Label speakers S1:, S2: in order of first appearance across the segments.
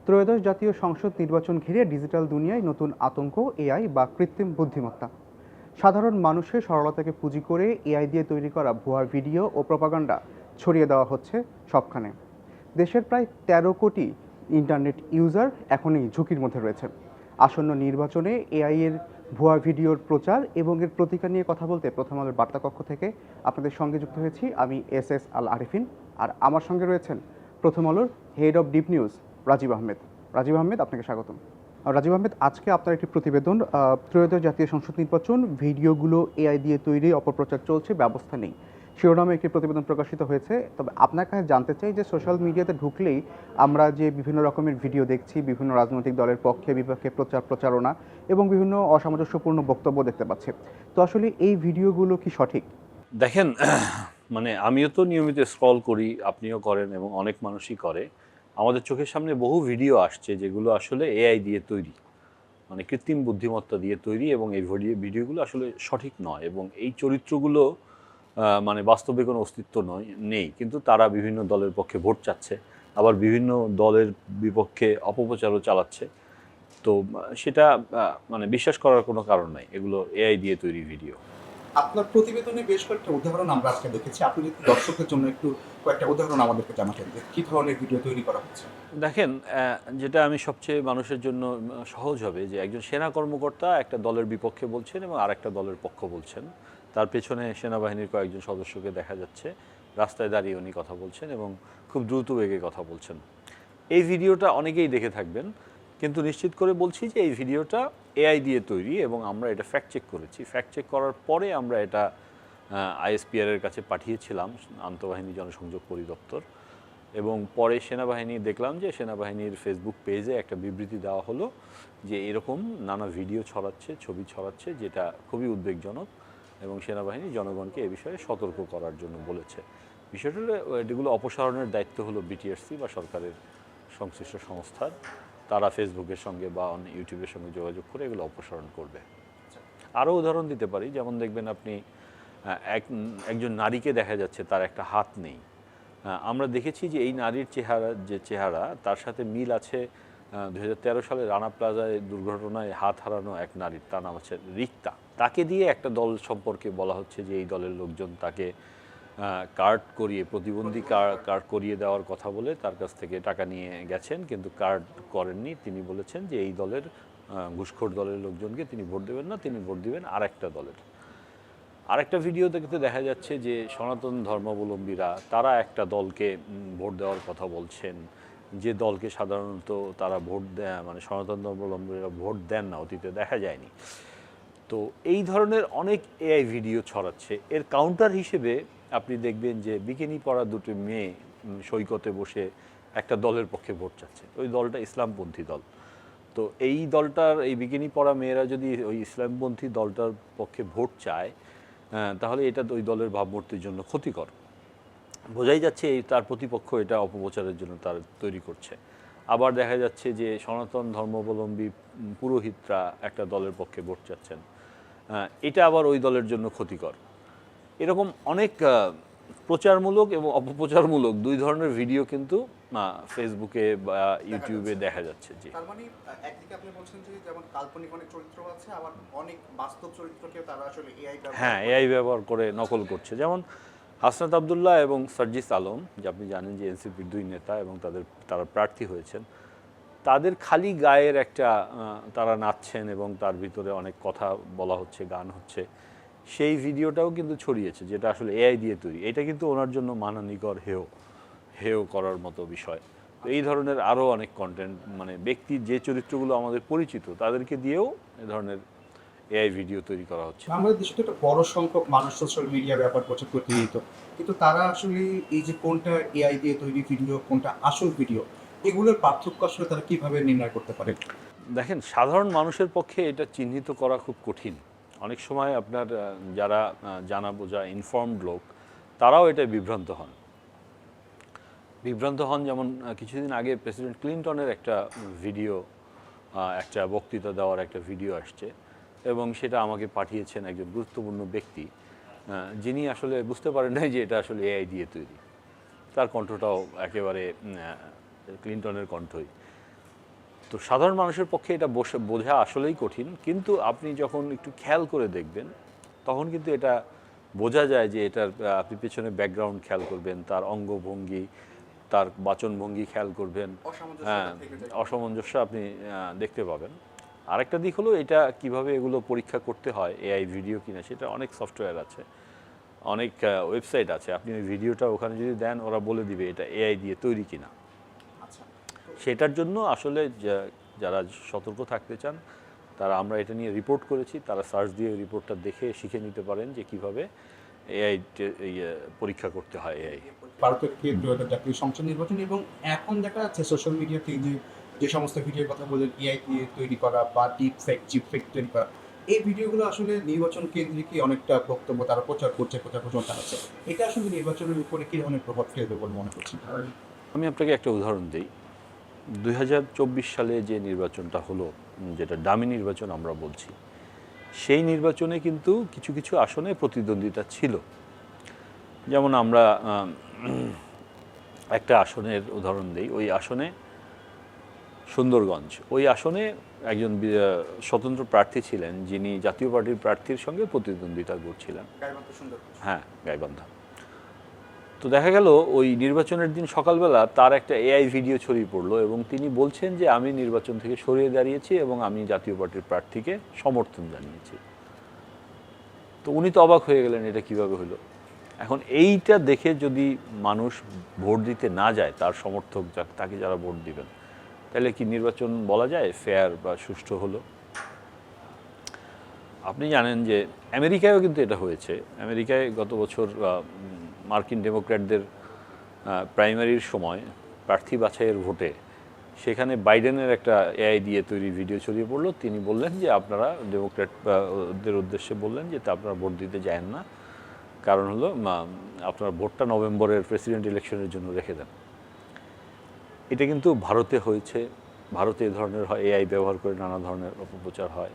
S1: ত্রয়োদশ জাতীয় সংসদ নির্বাচন ঘিরে ডিজিটাল দুনিয়ায় নতুন আতঙ্ক এআই বা কৃত্রিম বুদ্ধিমত্তা। সাধারণ মানুষের সরলতাকে পুঁজি করে এআই দিয়ে তৈরি করা ভুয়া ভিডিও ও প্রপাগান্ডা ছড়িয়ে দেওয়া হচ্ছে সবখানে। দেশের প্রায় ১৩ কোটি ইন্টারনেট ইউজার এখনই ঝুঁকির মধ্যে রয়েছে। আসন্ন নির্বাচনে এআই এর ভুয়া ভিডিওর প্রচার এবং এর প্রতিকার নিয়ে কথা বলতে প্রথম আলোর বার্তা কক্ষ থেকে আপনাদের সঙ্গে যুক্ত হয়েছি আমি এস আল আরিফিন। আর আমার সঙ্গে রয়েছেন প্রথম আলোর head of deep news Rajib Ahmed. Rajib Ahmed, আপনাকে স্বাগতম। রাজীব আহমেদ, আজকে আপনার একটি প্রতিবেদন, ত্রয়োদশ জাতীয় সংসদ নির্বাচন, ভিডিওগুলো এআই দিয়ে তৈরি, অপপ্রচার চলছে, ব্যবস্থা নেই, শিরোনামে একটি প্রতিবেদন প্রকাশিত হয়েছে। তবে আপনার কাছে জানতে চাই যে সোশ্যাল মিডিয়াতে ঢুকলেই আমরা যে বিভিন্ন রকমের ভিডিও দেখছি, বিভিন্ন রাজনৈতিক দলের পক্ষে বিপক্ষে প্রচারণা এবং বিভিন্ন অসামঞ্জস্যপূর্ণ বক্তব্য দেখতে পাচ্ছি। তো আসলে এই ভিডিওগুলো কি সঠিক?
S2: দেখেন, মানে আমিও তো নিয়মিত স্ক্রল করি, আপনিও করেন এবং অনেক মানুষই করে। আমাদের চোখের সামনে বহু ভিডিও আসছে যেগুলো আসলে এআই দিয়ে তৈরি, মানে কৃত্রিম বুদ্ধিমত্তা দিয়ে তৈরি, এবং এই ভিডিওগুলো আসলে সঠিক নয় এবং এই চরিত্রগুলো মানে বাস্তবে কোনো অস্তিত্ব নেই, কিন্তু তারা বিভিন্ন দলের পক্ষে ভোট চাচ্ছে, আবার বিভিন্ন দলের বিপক্ষে অপপ্রচারও চালাচ্ছে। তো সেটা মানে বিশ্বাস করার কোনো কারণ নাই, এগুলো এআই দিয়ে তৈরি ভিডিও।
S3: আপনার প্রতিবেদনে বেশ কয়েকটা উদাহরণ আমরা আজকে দেখেছি। আপনি যদি দর্শকদের জন্য একটু কয়েকটা উদাহরণ আমাদেরকে জানাতেন যে কি ধরনের ভিডিও তৈরি করা হচ্ছে।
S2: দেখেন, যেটা আমি সবচেয়ে মানুষের জন্য সহজ হবে, যে একজন সেনা কর্মকর্তা একটা দলের বিপক্ষে বলছেন এবং আরেকটা দলের পক্ষ বলছেন। তার পেছনে সেনাবাহিনীর কয়েকজন সদস্যকে দেখা যাচ্ছে, রাস্তায় দাঁড়িয়ে উনি কথা বলছেন এবং খুব দ্রুত বেগে কথা বলছেন। এই ভিডিওটা অনেকেই দেখে থাকবেন, কিন্তু নিশ্চিত করে বলছি যে এই ভিডিওটা এআই দিয়ে তৈরি এবং আমরা এটা ফ্যাক্ট চেক করেছি। ফ্যাক্ট চেক করার পরে আমরা এটা আইএসপিআর-এর কাছে পাঠিয়েছিলাম, আন্তঃবাহিনী জনসংযোগ পরিদপ্তর, এবং পরে সেনাবাহিনী দেখলাম যে সেনাবাহিনীর ফেসবুক পেজে একটা বিবৃতি দেওয়া হলো যে এরকম নানা ভিডিও ছড়াচ্ছে, ছবি ছড়াচ্ছে, যেটা খুবই উদ্বেগজনক, এবং সেনাবাহিনী জনগণকে এ বিষয়ে সতর্ক করার জন্য বলেছে। বিষয়টা হলো, এগুলো অপসারণের দায়িত্ব হলো বিটিআরসি বা সরকারের সংশ্লিষ্ট সংস্থার। তারা ফেসবুকের সঙ্গে বা ইউটিউবের সঙ্গে যোগাযোগ করে এগুলো অপসারণ করবে। আরও উদাহরণ দিতে পারি, যেমন দেখবেন আপনি একজন নারীকে দেখা যাচ্ছে তার একটা হাত নেই। আমরা দেখেছি যে এই নারীর চেহারা তার সাথে মিল আছে 2013 সালে রানা প্লাজায় দুর্ঘটনায় হাত হারানো এক নারীর, তার নাম হচ্ছে রিক্তা। তাকে দিয়ে একটা দল সম্পর্কে বলা হচ্ছে যে এই দলের লোকজন তাকে কার্ড করিয়ে, প্রতিবন্ধী কার্ড করিয়ে দেওয়ার কথা বলে তার কাছ থেকে টাকা নিয়ে গেছেন, কিন্তু কার্ড করেননি। তিনি বলেছেন যে এই দলের ঘুষখোর দলের লোকজনকে তিনি ভোট দেবেন না, তিনি ভোট দিবেন আরেকটা দলের। আরেকটা ভিডিও দেখতে দেখা যাচ্ছে যে সনাতন ধর্মাবলম্বীরা তারা একটা দলকে ভোট দেওয়ার কথা বলছেন, যে দলকে সাধারণত তারা ভোট দেয়, মানে সনাতন ধর্মাবলম্বীরা ভোট দেন না, অতীতে দেখা যায়নি। তো এই ধরনের অনেক এআই ভিডিও ছড়াচ্ছে। এর কাউন্টার হিসেবে আপনি দেখবেন যে বিকিনি পরা দুটি মেয়ে সৈকতে বসে একটা দলের পক্ষে ভোট চাচ্ছে। ওই দলটা ইসলামপন্থী দল। তো এই দলটার, এই বিকিনি পরা মেয়েরা যদি ওই ইসলামপন্থী দলটার পক্ষে ভোট চায়, তাহলে এটা ওই দলের ভাবমূর্তির জন্য ক্ষতিকর। বোঝাই যাচ্ছে এই তার প্রতিপক্ষ এটা অপপ্রচারের জন্য তার তৈরি করছে। আবার দেখা যাচ্ছে যে সনাতন ধর্মাবলম্বী পুরোহিতরা একটা দলের পক্ষে ভোট চাচ্ছেন, এটা আবার ওই দলের জন্য ক্ষতিকর। এরকম অনেক প্রচারমূলক এবং অপপ্রচারমূলক দুই ধরনের ভিডিও কিন্তু ফেসবুকে বা ইউটিউবে দেখা যাচ্ছে। জি,
S3: তার মানে একদিকে আপনি বলছেন যে যেমন কাল্পনিক অনেক চরিত্র আছে, আবার অনেক বাস্তব চরিত্রকে তারা আসলে এআই
S2: হ্যাঁ, এআই ব্যবহার করে নকল করছে। যেমন হাসনাত আবদুল্লাহ এবং সার্জিস আলম, যে আপনি জানেন যে এনসিপির দুই নেতা এবং তারা প্রার্থী হয়েছেন, তাদের খালি গায়ের একটা তারা নাচছেন এবং তার ভিতরে অনেক কথা বলা হচ্ছে, গান হচ্ছে, সেই ভিডিওটাও কিন্তু ছড়িয়েছে, যেটা আসলে এআই দিয়ে তৈরি। এটা কিন্তু ওনার জন্য মানহানিকর, হেয় করার মতো বিষয়। তো এই ধরনের আরও অনেক কন্টেন্ট, মানে ব্যক্তির যে চরিত্রগুলো আমাদের পরিচিত তাদেরকে দিয়েও এ ধরনের এআই ভিডিও তৈরি করা হচ্ছে।
S3: আমাদের দেশে তো একটা বড় সংখ্যক মানুষ সোশ্যাল মিডিয়া ব্যবহার করছে প্রতিনিয়ত, কিন্তু তারা আসলে এই যে কোনটা এআই দিয়ে তৈরি ভিডিও, কোনটা আসল ভিডিও, এগুলোর পার্থক্য আসলে তারা কিভাবে নির্ণয় করতে পারে?
S2: দেখেন, সাধারণ মানুষের পক্ষে এটা চিহ্নিত করা খুব কঠিন। অনেক সময় আপনার যারা জানা বোঝা ইনফর্মড লোক, তারাও এটা বিভ্রান্ত হন। যেমন কিছুদিন আগে প্রেসিডেন্ট ক্লিনটনের একটা ভিডিও, একটা বক্তৃতা দেওয়ার একটা ভিডিও আসছে, এবং সেটা আমাকে পাঠিয়েছেন একজন গুরুত্বপূর্ণ ব্যক্তি, যিনি আসলে বুঝতে পারেন নাই যে এটা আসলে এআই দিয়ে তৈরি। তার কণ্ঠটাও একেবারে ক্লিনটনের কণ্ঠই। তো সাধারণ মানুষের পক্ষে এটা বোঝা আসলেই কঠিন, কিন্তু আপনি যখন একটু খেয়াল করে দেখবেন তখন কিন্তু এটা বোঝা যায় যে এটার আপনি পেছনে ব্যাকগ্রাউন্ড খেয়াল করবেন, তার অঙ্গভঙ্গি, তার বাচনভঙ্গি খেয়াল করবেন, হ্যাঁ, অসামঞ্জস্য আপনি দেখতে পাবেন। আরেকটা দিক হলো এটা কিভাবে এগুলো পরীক্ষা করতে হয়, এআই ভিডিও কিনা, সেটা অনেক সফটওয়্যার আছে, অনেক ওয়েবসাইট আছে। আপনি ওই ভিডিওটা ওখানে যদি দেন, ওরা বলে দিবে এটা এআই দিয়ে তৈরি কিনা।
S3: আচ্ছা,
S2: সেটার জন্য আসলে যারা সতর্ক থাকতে চান তারা, আমরা এটা নিয়ে রিপোর্ট করেছি, তারা সার্চ দিয়ে রিপোর্টটা দেখে শিখে নিতে পারেন যে কিভাবে এআই পরীক্ষা করতে হয় এআই।
S3: ভারতের ক্ষেত্রে জাতীয় সংসদ নির্বাচন এবং এখন দেখা যাচ্ছে সোশ্যাল মিডিয়াতে যে সমস্ত ভিডিওর কথা বলেন এআই দিয়ে তৈরি করা বা ডিপ ফেক চিপ ফেক তৈরি করা, এই ভিডিওগুলো আসলে নির্বাচন কেন্দ্রিকই অনেকটা বক্তব্য তারা প্রচার প্রচার চালাচ্ছে। এটা আসলে নির্বাচনের উপরে কি ধরনের প্রভাব ফেলবে বলে মনে করছেন?
S2: আমি আপনাকে একটা উদাহরণ দিই। 2024 সালে যে নির্বাচনটা হলো, যেটা ডামি নির্বাচন আমরা বলছি, সেই নির্বাচনে কিন্তু কিছু কিছু আসনে প্রতিদ্বন্দ্বিতা ছিল। যেমন আমরা একটা আসনের উদাহরণ দিই। ওই আসনে সুন্দরগঞ্জ, ওই আসনে একজন স্বতন্ত্র প্রার্থী ছিলেন যিনি জাতীয় পার্টির প্রার্থীর সঙ্গে প্রতিদ্বন্দ্বিতা করছিলেন। হ্যাঁ, গাইবান্ধা। তো দেখা গেল ওই নির্বাচনের দিন সকালবেলা তার একটা এআই ভিডিও ছড়িয়ে পড়লো এবং তিনি বলছেন যে আমি নির্বাচন থেকে সরিয়ে দাঁড়িয়েছি এবং আমি জাতীয় পার্টির প্রার্থীকে সমর্থন জানিয়েছি। তো উনি তো অবাক হয়ে গেলেন, এটা কিভাবে হলো। এখন এইটা দেখে যদি মানুষ ভোট দিতে না যায়, তার সমর্থক তাকে যারা ভোট দিবেন, তাহলে কি নির্বাচন বলা যায় ফেয়ার বা সুষ্ঠু হলো? আপনি জানেন যে আমেরিকায়ও কিন্তু এটা হয়েছে। আমেরিকায় গত বছর মার্কিন ডেমোক্র্যাটদের প্রাইমারির সময় প্রার্থী বাছাইয়ের ভোটে সেখানে বাইডেনের একটা এআই দিয়ে তৈরি ভিডিও ছড়িয়ে পড়লো। তিনি বললেন যে আপনারা ডেমোক্র্যাটদের উদ্দেশ্যে বললেন যে আপনারা ভোট দিতে যায়েন না, কারণ হলো আপনার ভোটটা নভেম্বরের প্রেসিডেন্ট ইলেকশনের জন্য রেখে দেন। এটা কিন্তু ভারতে হয়েছে। ভারতে এই ধরনের হয়, এআই ব্যবহার করে নানা ধরনের অপপ্রচার হয়।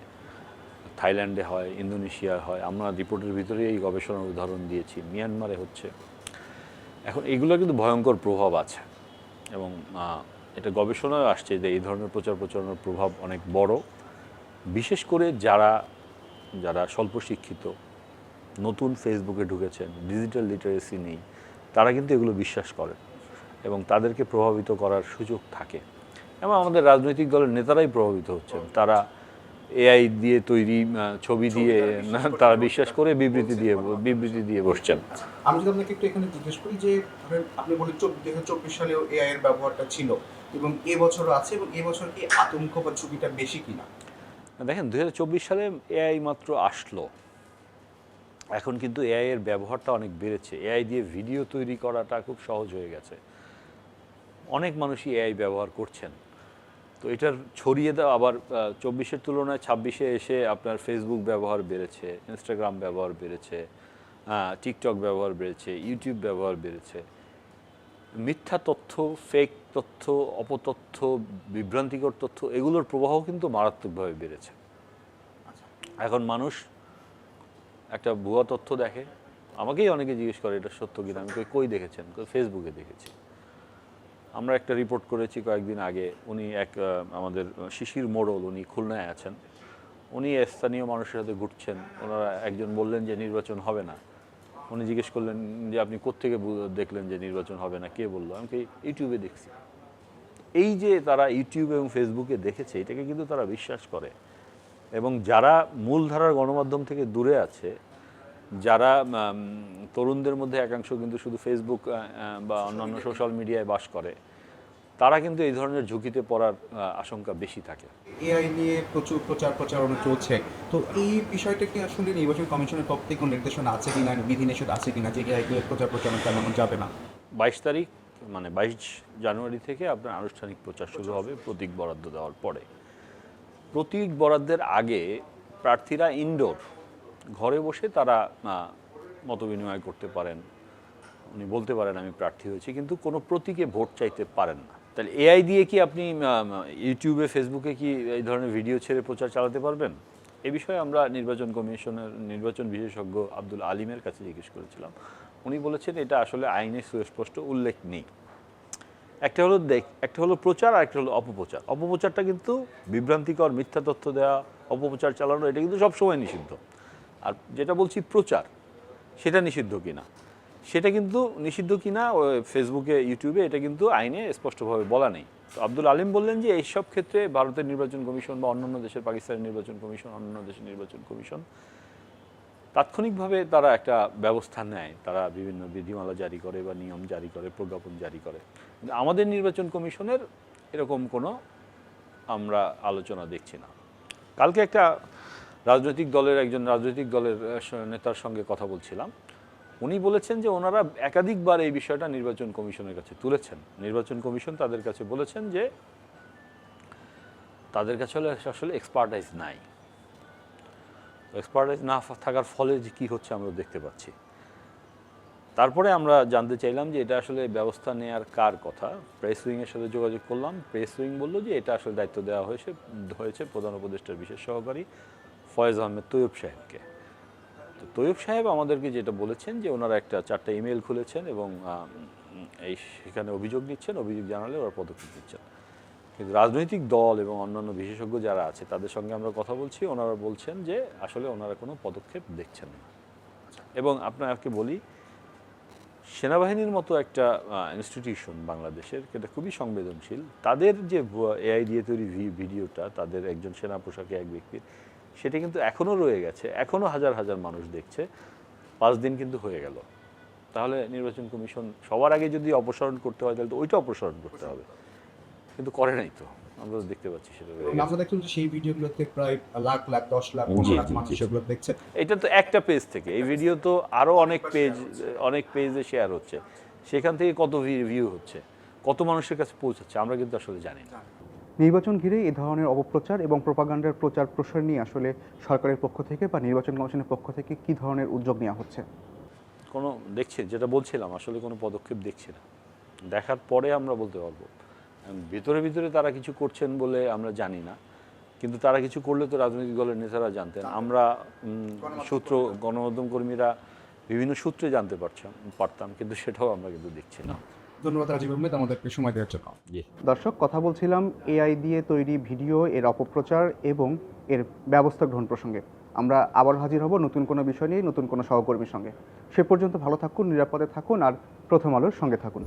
S2: থাইল্যান্ডে হয়, ইন্দোনেশিয়ায় হয়। আমরা রিপোর্টের ভিতরে এই গবেষণার উদাহরণ দিয়েছি। মিয়ানমারে হচ্ছে। এখন এগুলো কিন্তু ভয়ঙ্কর প্রভাব আছে এবং এটা গবেষণায় আসছে যে এই ধরনের প্রচারণার প্রভাব অনেক বড়। বিশেষ করে যারা স্বল্প শিক্ষিত, নতুন ফেসবুকে ঢুকেছেন, ডিজিটাল লিটারেসি নেই, তারা কিন্তু এগুলো বিশ্বাস করেন এবং তাদেরকে প্রভাবিত করার সুযোগ থাকে। এবং আমাদের রাজনৈতিক দলের নেতারাই প্রভাবিত হচ্ছেন। তারা এআই দিয়ে তৈরি ছবি দিয়ে তারা বিশ্বাস করে বিবৃতি দিয়ে বসছেন।
S3: আমি যদি আপনাকে একটু এখানে জিজ্ঞেস করি যে আপনি বলেন 2024 সালেও এআই এর ব্যবহারটা ছিল এবং এবছরও আছে, এবং এবছর কি আতঙ্ক বা ঝুঁকিটা বেশি কিনা?
S2: দেখেন, 2024 সালে এআই মাত্র আসলো, এখন কিন্তু এআই এর ব্যবহারটা অনেক বেড়েছে। এআই দিয়ে ভিডিও তৈরি করাটা খুব সহজ হয়ে গেছে। অনেক মানুষই এআই ব্যবহার করছেন। তো এটার ছড়িয়ে দেওয়া আবার 24-এর তুলনায় 26-এ এসে আপনার ফেসবুক ব্যবহার বেড়েছে, ইনস্টাগ্রাম ব্যবহার বেড়েছে, টিকটক ব্যবহার বেড়েছে, ইউটিউব ব্যবহার বেড়েছে। মিথ্যা তথ্য, ফেক তথ্য, অপতথ্য, বিভ্রান্তিকর তথ্য, এগুলোর প্রবাহ কিন্তু মারাত্মকভাবে বেড়েছে। এখন মানুষ একটা ভুয়া তথ্য দেখে, আমাকেই অনেকে জিজ্ঞেস করে এটা সত্য কিনা। আমি কই দেখেছেন? ফেসবুকে দেখেছি। আমরা একটা রিপোর্ট করেছি কয়েকদিন আগে। উনি আমাদের শিশির মোড়ল, উনি খুলনায় আছেন। উনি স্থানীয় মানুষের সাথে ঘুরছেন। ওনারা একজন বললেন যে নির্বাচন হবে না। উনি জিজ্ঞেস করলেন যে আপনি কোত্থেকে দেখলেন যে নির্বাচন হবে না, কে বললো? আমি ইউটিউবে দেখছি। এই যে তারা ইউটিউব এবং ফেসবুকে দেখেছে, এটাকে কিন্তু তারা বিশ্বাস করে। এবং যারা মূলধারার গণমাধ্যম থেকে দূরে আছে, যারা তরুণদের মধ্যে একাংশ কিন্তু শুধু ফেসবুক বা অন্যান্য সোশ্যাল মিডিয়ায় বাস করে, তারা কিন্তু এই ধরনের ঝুঁকিতে পড়ার আশঙ্কা বেশি থাকে।
S3: এআই নিয়ে প্রচুর প্রচারণা চলছে। তো এই বিষয়টা কি আসলে নির্বাচন কমিশনের পক্ষ থেকে কোনো নির্দেশনা আছে কিনা, বিধিনিষেধ আছে কিনা যে এআই দিয়ে প্রচারণা চালানো যাবে না?
S2: 22 তারিখ মানে 22 জানুয়ারি থেকে আপনার আনুষ্ঠানিক প্রচার শুরু হবে প্রতীক বরাদ্দ দেওয়ার পরে। প্রতীক বরাদ্দের আগে প্রার্থীরা ইনডোর ঘরে বসে তারা মতবিনিময় করতে পারেন। উনি বলতে পারেন আমি প্রার্থী হয়েছি, কিন্তু কোনো প্রতীকে ভোট চাইতে পারেন না। তাহলে এআই দিয়ে কি আপনি ইউটিউবে, ফেসবুকে কি এই ধরনের ভিডিও ছেড়ে প্রচার চালাতে পারবেন? এ বিষয়ে আমরা নির্বাচন কমিশনের নির্বাচন বিশেষজ্ঞ আব্দুল আলিমের কাছে জিজ্ঞেস করেছিলাম। উনি বলেছেন এটা আসলে আইনে সুস্পষ্ট উল্লেখ নেই। একটা হলো প্রচার আর একটা হলো অপপ্রচার। অপপ্রচারটা কিন্তু বিভ্রান্তিকর, মিথ্যা তথ্য দেওয়া, অপপ্রচার চালানো, এটা কিন্তু সবসময় নিষিদ্ধ। আর যেটা বলছি প্রচার, সেটা নিষিদ্ধ কিনা, সেটা কিন্তু নিষিদ্ধ কিনা ফেসবুকে, ইউটিউবে এটা কিন্তু আইনে স্পষ্টভাবে বলা নেই। তো আব্দুল আলিম বললেন যে এইসব ক্ষেত্রে ভারতের নির্বাচন কমিশন বা অন্যান্য দেশের, পাকিস্তানের নির্বাচন কমিশন, অন্যান্য দেশের নির্বাচন কমিশন তাৎক্ষণিকভাবে তারা একটা ব্যবস্থা নেয়, তারা বিভিন্ন বিধিমালা জারি করে বা নিয়ম জারি করে, প্রজ্ঞাপন জারি করে। কিন্তু আমাদের নির্বাচন কমিশনের এরকম কোনো আমরা আলোচনা দেখছি না। কালকে একটা একজন রাজনৈতিক দলের নেতার সঙ্গে কথা বলছিলাম। উনি বলেছেন যে ওনারা একাধিকবার এই বিষয়টা নির্বাচন কমিশনের কাছে তুলেছেন। নির্বাচন কমিশন তাদের কাছে বলেছেন যে তাদের কাছে আসলে এক্সপার্টাইজ নাই। এক্সপার্টাইজ না থাকার ফলে যে কী হচ্ছে আমরা দেখতে পাচ্ছি। তারপরে আমরা জানতে চাইলাম যে এটা আসলে ব্যবস্থা নেওয়ার কার কথা। প্রেস উইংয়ের সাথে যোগাযোগ করলাম। প্রেস উইং বললো যে এটা আসলে দায়িত্ব দেওয়া হয়েছে প্রধান উপদেষ্টার বিশেষ সহকারী ফয়েজ আহমেদ তৈয়ব সাহেবকে। তো তৈয়ব সাহেব আমাদেরকে যেটা বলেছেন যে ওনারা একটা 4টা ইমেল খুলেছেন এবং সেখানে অভিযোগ নিচ্ছেন, অভিযোগ জানালে ওরা পদক্ষেপ নিচ্ছেন। কিন্তু রাজনৈতিক দল এবং অন্যান্য বিশেষজ্ঞ যারা আছে তাদের সঙ্গে আমরা কথা বলছি, ওনারা বলছেন যে আসলে ওনারা কোনো পদক্ষেপ দেখছেন না। এবং আপনাকে বলি, সেনাবাহিনীর মতো একটা ইনস্টিটিউশন বাংলাদেশের, এটা খুবই সংবেদনশীল। তাদের যে এআই দিয়ে তৈরি ভিডিওটা, তাদের একজন সেনা পোশাকে এক ব্যক্তির, সেটা কিন্তু এখনও রয়ে গেছে, এখনও হাজার হাজার মানুষ দেখছে। 5 দিন কিন্তু হয়ে গেল। তাহলে নির্বাচন কমিশন সবার আগে যদি অপসারণ করতে হয় তাহলে তো ওইটা অপসারণ করতে হবে, কিন্তু করে নাই। তো আমরা দেখতে পাচ্ছি সেটা রয়ে গেছে।
S3: আমরা দেখলাম যে সেই ভিডিওগুলোতে প্রায় লাখ লাখ 10 লাখ 15 লাখ মানুষ সেগুলো দেখছে।
S2: এটা তো একটা পেজ থেকে, এই ভিডিও তো আরও অনেক পেজে শেয়ার হচ্ছে, সেখান থেকে কত ভিউ হচ্ছে, কত মানুষের কাছে পৌঁছাচ্ছে আমরা কিন্তু আসলে জানি না।
S1: নির্বাচন ঘিরে এই ধরনের অপপ্রচার এবং প্রপাগান্ডার প্রচার প্রসার নিয়ে আসলে সরকারের পক্ষ থেকে বা নির্বাচন কমিশনের পক্ষ থেকে কী ধরনের উদ্যোগ নেওয়া হচ্ছে?
S2: যেটা বলছিলাম, আসলে কোনো পদক্ষেপ দেখছি না। দেখার পরে আমরা বলতে পারবো। ভিতরে ভিতরে তারা কিছু করছেন বলে আমরা জানি না, কিন্তু তারা কিছু করলে তো রাজনৈতিক দলের নেতারা জানতেন। আমরা গণমাধ্যম কর্মীরা বিভিন্ন সূত্রে জানতে পারতাম, কিন্তু সেটাও আমরা কিন্তু দেখছি না।
S3: ধন্যবাদ রাজীব আহমেদ আমাদেরকে সময় দেওয়ার জন্য।
S1: দর্শক, কথা বলছিলাম এআই দিয়ে তৈরি ভিডিও, এর অপপ্রচার এবং এর ব্যবস্থা গ্রহণ প্রসঙ্গে। আমরা আবার হাজির হব নতুন কোনো বিষয় নিয়ে, নতুন কোনো সহকর্মীর সঙ্গে। সে পর্যন্ত ভালো থাকুন, নিরাপদে থাকুন আর প্রথম আলোর সঙ্গে থাকুন।